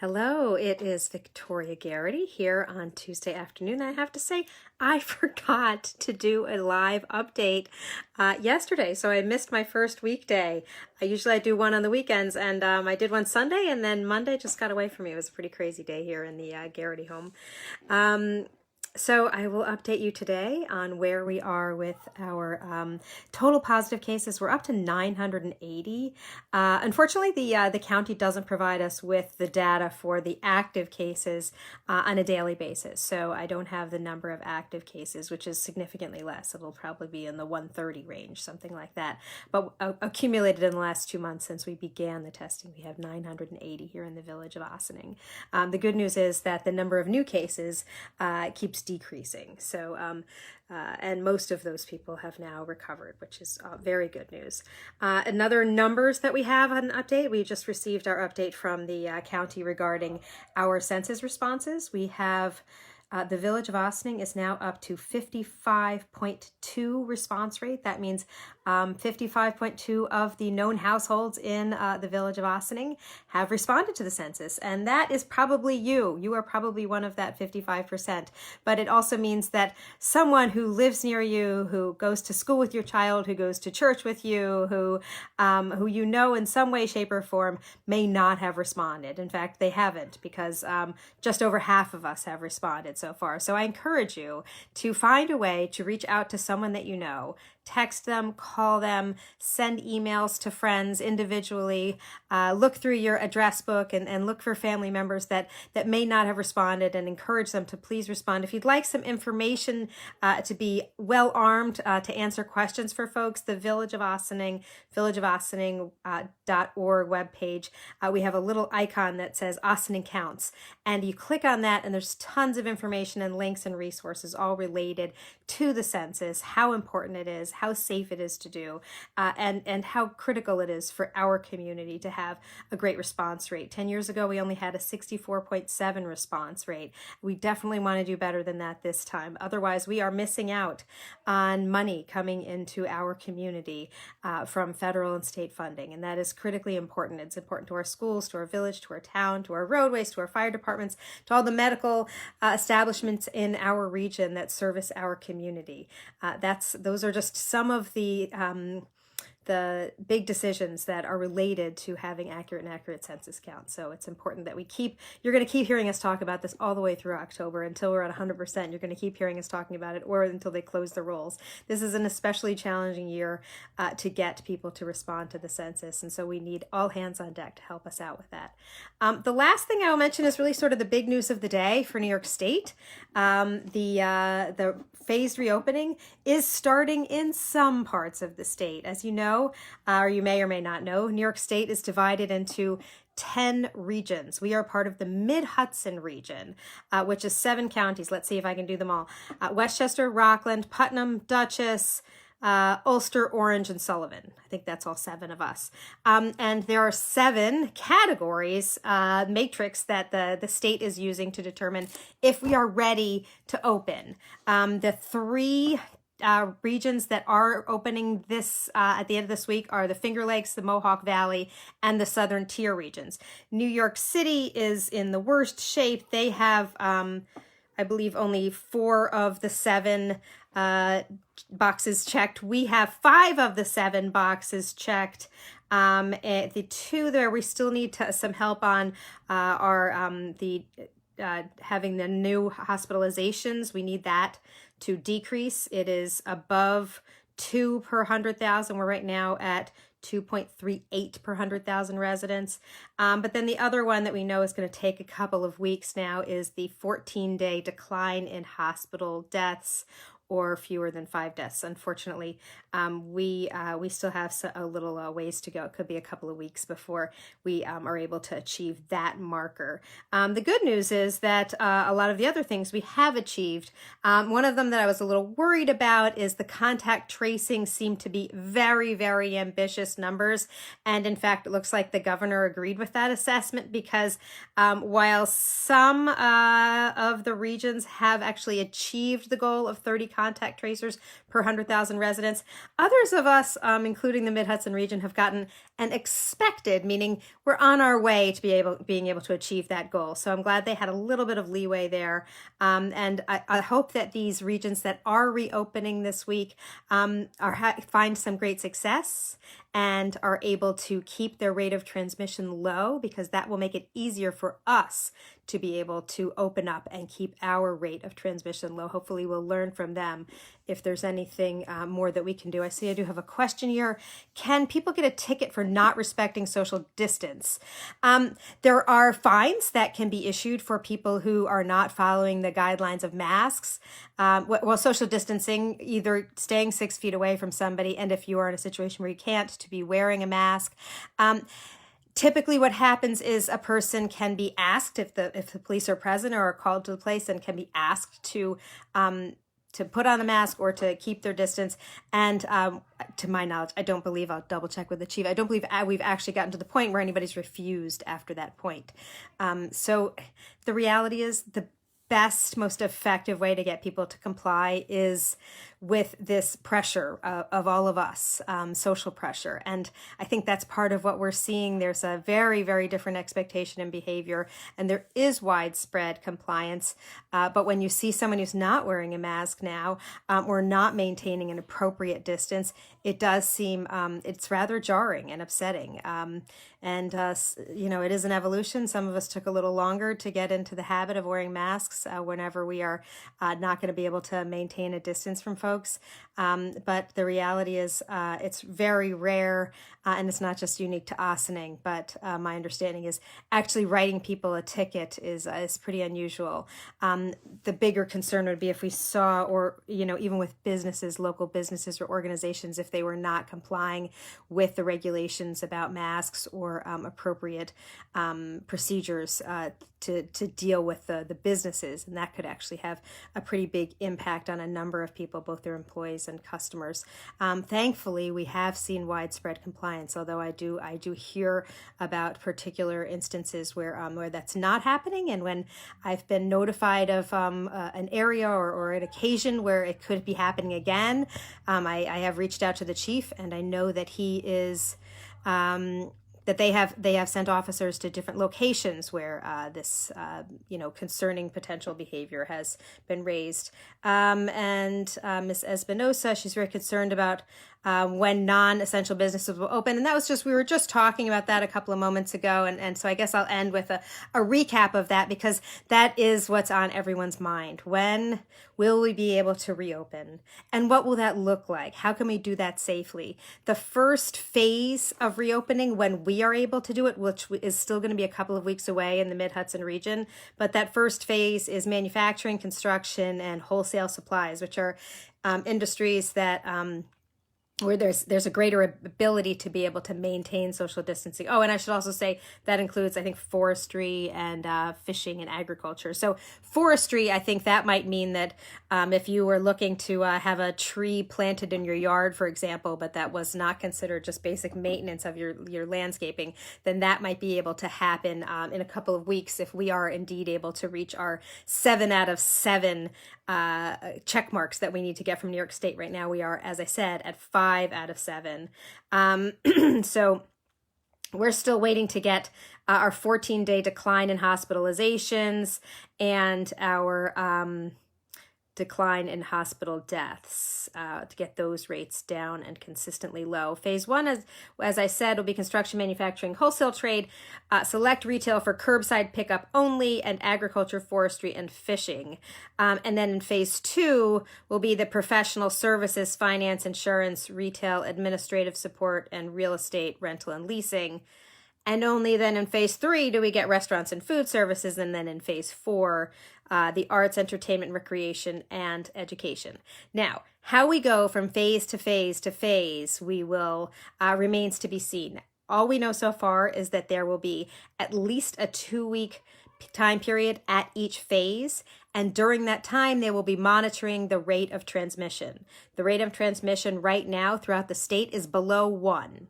Hello, it is Victoria Gearity here on Tuesday afternoon. I have to say, I forgot to do a live update yesterday, so I missed my first weekday. I do one on the weekends, and I did one Sunday, and then Monday just got away from me. It was a pretty crazy day here in the Gearity home. So I will update you today on where we are with our total positive cases. We're up to 980. Unfortunately, the county doesn't provide us with the data for the active cases on a daily basis. So I don't have the number of active cases, which is significantly less. It'll probably be in the 130 range, something like that. But accumulated in the last 2 months since we began the testing, we have 980 here in the village of Ossining. The good news is that the number of new cases keeps decreasing. So, and most of those people have now recovered, which is very good news. Another numbers that we have on an update, we just received our update from the county regarding our census responses. We have the village of Ossining is now up to 55.2 response rate. That means 55.2 of the known households in the village of Ossining have responded to the census. And that is probably you. You are probably one of that 55%. But it also means that someone who lives near you, who goes to school with your child, who goes to church with you, who you know in some way, shape, or form may not have responded. In fact, they haven't, because just over half of us have responded so far. So I encourage you to find a way to reach out to someone that you know. Text them, call them, send emails to friends individually, look through your address book and look for family members that may not have responded, and encourage them to please respond. If you'd like some information to be well armed to answer questions for folks, the Village of Ossining, villageofossining.org webpage, we have a little icon that says Ossining Counts, and you click on that and there's tons of information and links and resources all related to the census, how important it is, how safe it is to do, and how critical it is for our community to have a great response rate. 10 years ago, we only had a 64.7 response rate. We definitely want to do better than that this time. Otherwise, we are missing out on money coming into our community from federal and state funding, and that is critically important. It's important to our schools, to our village, to our town, to our roadways, to our fire departments, to all the medical establishments in our region that service our community. Those are just some of the big decisions that are related to having accurate census counts. So it's important that you're going to keep hearing us talk about this all the way through October until we're at 100%. You're going to keep hearing us talking about it, or until they close the rolls. This is an especially challenging year to get people to respond to the census. And so we need all hands on deck to help us out with that. The last thing I will mention is really sort of the big news of the day for New York State. The phased reopening is starting in some parts of the state. As you know, or you may or may not know, New York State is divided into 10 regions. We are part of the Mid-Hudson region, which is 7 counties. Let's see if I can do them all. Westchester, Rockland, Putnam, Dutchess, Ulster, Orange, and Sullivan. I think that's all 7 of us. And there are 7 categories, matrix that the state is using to determine if we are ready to open. The 3 regions that are opening this at the end of this week are the Finger Lakes, the Mohawk Valley, and the Southern Tier regions. New York City is in the worst shape. They have, I believe, only 4 of the 7 boxes checked. We have 5 of the 7 boxes checked. The 2 there we still need some help on are having the new hospitalizations. We need that to decrease. It is above 2 per 100,000. We're right now at 2.38 per 100,000 residents. But then the other one that we know is going to take a couple of weeks now is the 14-day decline in hospital deaths, or fewer than 5 deaths. Unfortunately, we still have a little ways to go. It could be a couple of weeks before we are able to achieve that marker. The good news is that a lot of the other things we have achieved. One of them that I was a little worried about is the contact tracing seemed to be very, very ambitious numbers. And in fact, it looks like the governor agreed with that assessment, because while some of the regions have actually achieved the goal of 30 contact tracers per 100,000 residents. Others of us, including the Mid-Hudson region, have gotten and expected, meaning we're on our way to being able to achieve that goal. So I'm glad they had a little bit of leeway there. And I hope that these regions that are reopening this week find some great success and are able to keep their rate of transmission low, because that will make it easier for us to be able to open up and keep our rate of transmission low. Hopefully we'll learn from them if there's anything more that we can do. I see I do have a question here. Can people get a ticket for not respecting social distance? There are fines that can be issued for people who are not following the guidelines of masks. Well, social distancing, either staying 6 feet away from somebody, and if you are in a situation where you can't, to be wearing a mask. Typically what happens is a person can be asked, if the police are present or are called to the place, and can be asked to put on a mask or to keep their distance. And to my knowledge, I don't believe, I'll double check with the chief, I don't believe we've actually gotten to the point where anybody's refused after that point. So the reality is the best, most effective way to get people to comply is with this pressure of all of us, social pressure. And I think that's part of what we're seeing. There's a very, very different expectation and behavior, and there is widespread compliance. But when you see someone who's not wearing a mask now, or not maintaining an appropriate distance, it does seem, it's rather jarring and upsetting. And it is an evolution. Some of us took a little longer to get into the habit of wearing masks whenever we are not going to be able to maintain a distance from folks. But the reality is it's very rare, and it's not just unique to Ossining, but my understanding is actually writing people a ticket is pretty unusual. The bigger concern would be if we saw, or even with businesses, local businesses or organizations, if they were not complying with the regulations about masks or appropriate procedures to deal with the businesses, and that could actually have a pretty big impact on a number of people, both their employees and customers. Thankfully, we have seen widespread compliance, although I do hear about particular instances where that's not happening, and when I've been notified of an area or an occasion where it could be happening again, I have reached out to the chief, and I know that he is that they have sent officers to different locations where this concerning potential behavior has been raised. And Ms. Espinosa, she's very concerned about when non-essential businesses will open. And that was we were just talking about that a couple of moments ago. And so I guess I'll end with a recap of that, because that is what's on everyone's mind. When will we be able to reopen? And what will that look like? How can we do that safely? The first phase of reopening, when we are able to do it, which is still going to be a couple of weeks away in the Mid-Hudson region, but that first phase is manufacturing, construction, and wholesale supplies, which are industries that where there's a greater ability to be able to maintain social distancing. Oh, and I should also say that includes, I think, forestry and fishing and agriculture. So forestry, I think that might mean that if you were looking to have a tree planted in your yard, for example, but that was not considered just basic maintenance of your landscaping, then that might be able to happen in a couple of weeks if we are indeed able to reach our 7 out of 7 check marks that we need to get from New York State. Right now we are, as I said, at 5 out of 7. So we're still waiting to get our 14-day decline in hospitalizations and our decline in hospital deaths to get those rates down and consistently low. Phase 1, as I said, will be construction, manufacturing, wholesale trade, select retail for curbside pickup only, and agriculture, forestry, and fishing. And then in phase 2 will be the professional services, finance, insurance, retail, administrative support, and real estate, rental, and leasing. And only then in phase 3 do we get restaurants and food services, and then in phase 4, the arts, entertainment, recreation, and education. Now, how we go from phase to phase to phase, we will remains to be seen. All we know so far is that there will be at least a 2-week time period at each phase, and during that time they will be monitoring the rate of transmission. The rate of transmission right now throughout the state is below 1.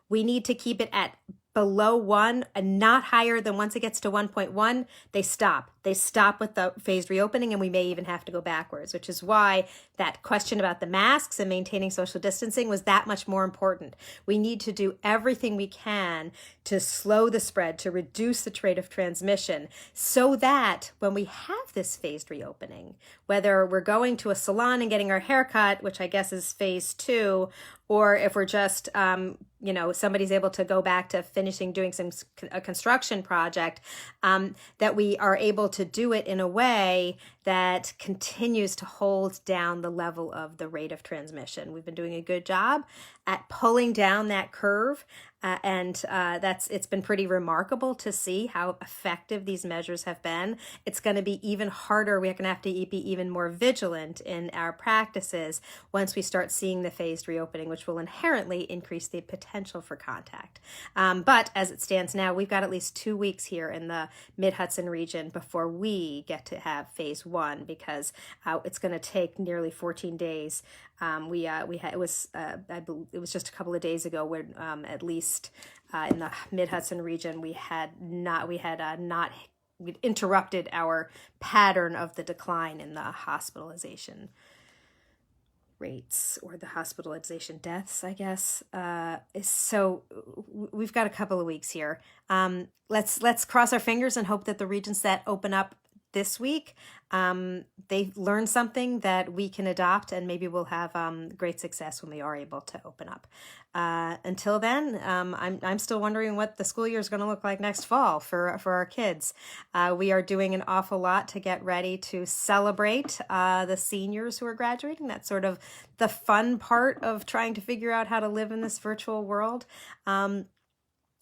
We need to keep it at below 1 and not higher than, once it gets to 1.1, they stop. They stop with the phased reopening, and we may even have to go backwards, which is why that question about the masks and maintaining social distancing was that much more important. We need to do everything we can to slow the spread, to reduce the rate of transmission, so that when we have this phased reopening, whether we're going to a salon and getting our hair cut, which I guess is phase 2, or if we're just, somebody's able to go back to finishing doing a construction project, that we are able to do it in a way that continues to hold down the level of the rate of transmission. We've been doing a good job at pulling down that curve. It's been pretty remarkable to see how effective these measures have been. It's going to be even harder. We're going to have to be even more vigilant in our practices once we start seeing the phased reopening, which will inherently increase the potential for contact. But as it stands now, we've got at least 2 weeks here in the Mid-Hudson region before we get to have phase 1, because it's going to take nearly 14 days. It was just a couple of days ago when at least in the Mid-Hudson region we'd interrupted our pattern of the decline in the hospitalization rates, or the hospitalization deaths, I guess. So we've got a couple of weeks here. Let's cross our fingers and hope that the regions that open up this week, they learn something that we can adopt, and maybe we'll have great success when we are able to open up. Until then, I'm still wondering what the school year is going to look like next fall for our kids. We are doing an awful lot to get ready to celebrate the seniors who are graduating. That's sort of the fun part of trying to figure out how to live in this virtual world.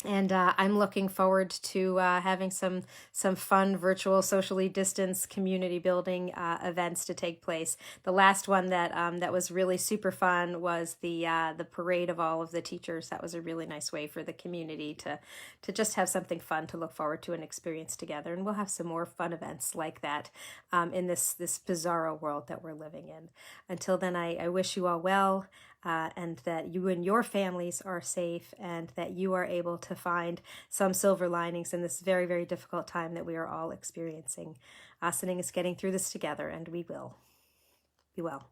And I'm looking forward to having some fun virtual, socially distanced community building events to take place. The last one that was really super fun was the parade of all of the teachers. That was a really nice way for the community to just have something fun to look forward to and experience together. And we'll have some more fun events like that in this bizarro world that we're living in. Until then, I wish you all well. And that you and your families are safe, and that you are able to find some silver linings in this very, very difficult time that we are all experiencing. Ossining is getting through this together, and we will. Be well.